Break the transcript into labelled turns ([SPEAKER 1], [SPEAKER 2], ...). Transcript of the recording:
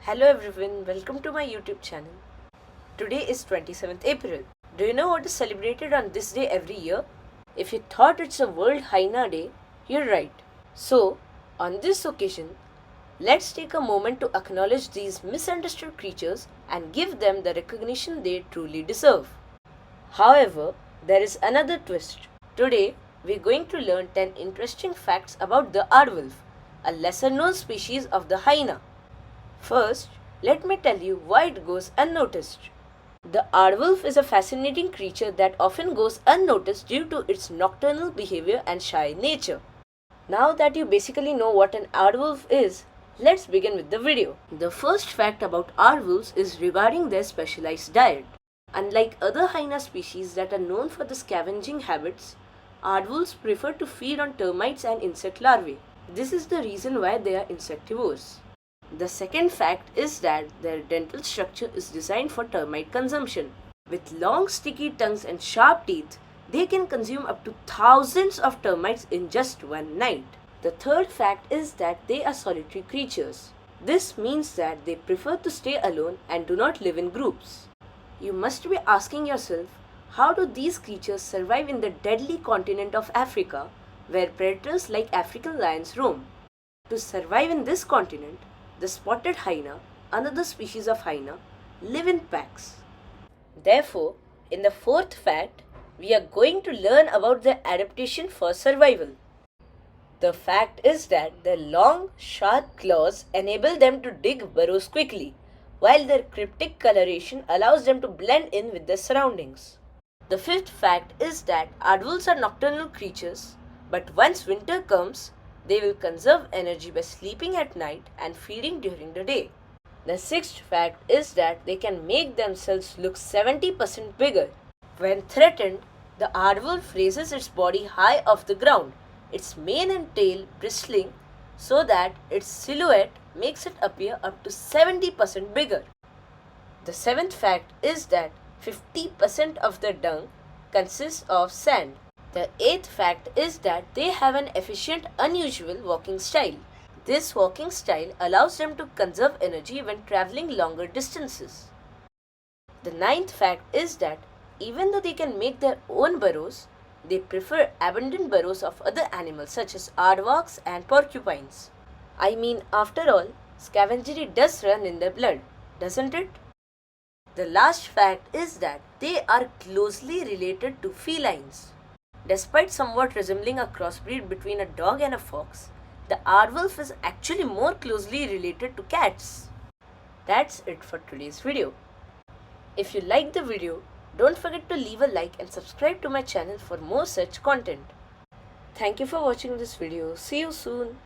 [SPEAKER 1] Hello everyone, welcome to my YouTube channel. Today is 27th April. Do you know what is celebrated on this day every year? If you thought it's a World Hyena Day, you're right. So, on this occasion, let's take a moment to acknowledge these misunderstood creatures and give them the recognition they truly deserve. However, there is another twist. Today, we're going to learn 10 interesting facts about the aardwolf, a lesser known species of the hyena. First, let me tell you why it goes unnoticed. The aardwolf is a fascinating creature that often goes unnoticed due to its nocturnal behavior and shy nature. Now that you basically know what an aardwolf is, let's begin with the video. The first fact about aardwolves is regarding their specialized diet. Unlike other hyena species that are known for the scavenging habits, aardwolves prefer to feed on termites and insect larvae. This is the reason why they are insectivores. The second fact is that their dental structure is designed for termite consumption. With long sticky tongues and sharp teeth, they can consume up to thousands of termites in just one night. The third fact is that they are solitary creatures. This means that they prefer to stay alone and do not live in groups. You must be asking yourself, how do these creatures survive in the deadly continent of Africa, where predators like African lions roam? To survive in this continent, the spotted hyena, another species of hyena, live in packs. Therefore, in the fourth fact, we are going to learn about their adaptation for survival. The fact is that their long, sharp claws enable them to dig burrows quickly, while their cryptic coloration allows them to blend in with their surroundings. The fifth fact is that aardwolves are nocturnal creatures, but once winter comes, they will conserve energy by sleeping at night and feeding during the day. The sixth fact is that they can make themselves look 70% bigger. When threatened, the aardwolf raises its body high off the ground, its mane and tail bristling so that its silhouette makes it appear up to 70% bigger. The seventh fact is that 50% of their dung consists of sand. The eighth fact is that they have an efficient, unusual walking style. This walking style allows them to conserve energy when traveling longer distances. The ninth fact is that even though they can make their own burrows, they prefer abandoned burrows of other animals such as aardvarks and porcupines. I mean, after all, scavengery does run in their blood, doesn't it? The last fact is that they are closely related to felines. Despite somewhat resembling a crossbreed between a dog and a fox, the aardwolf is actually more closely related to cats. That's it for today's video. If you liked the video, don't forget to leave a like and subscribe to my channel for more such content. Thank you for watching this video. See you soon.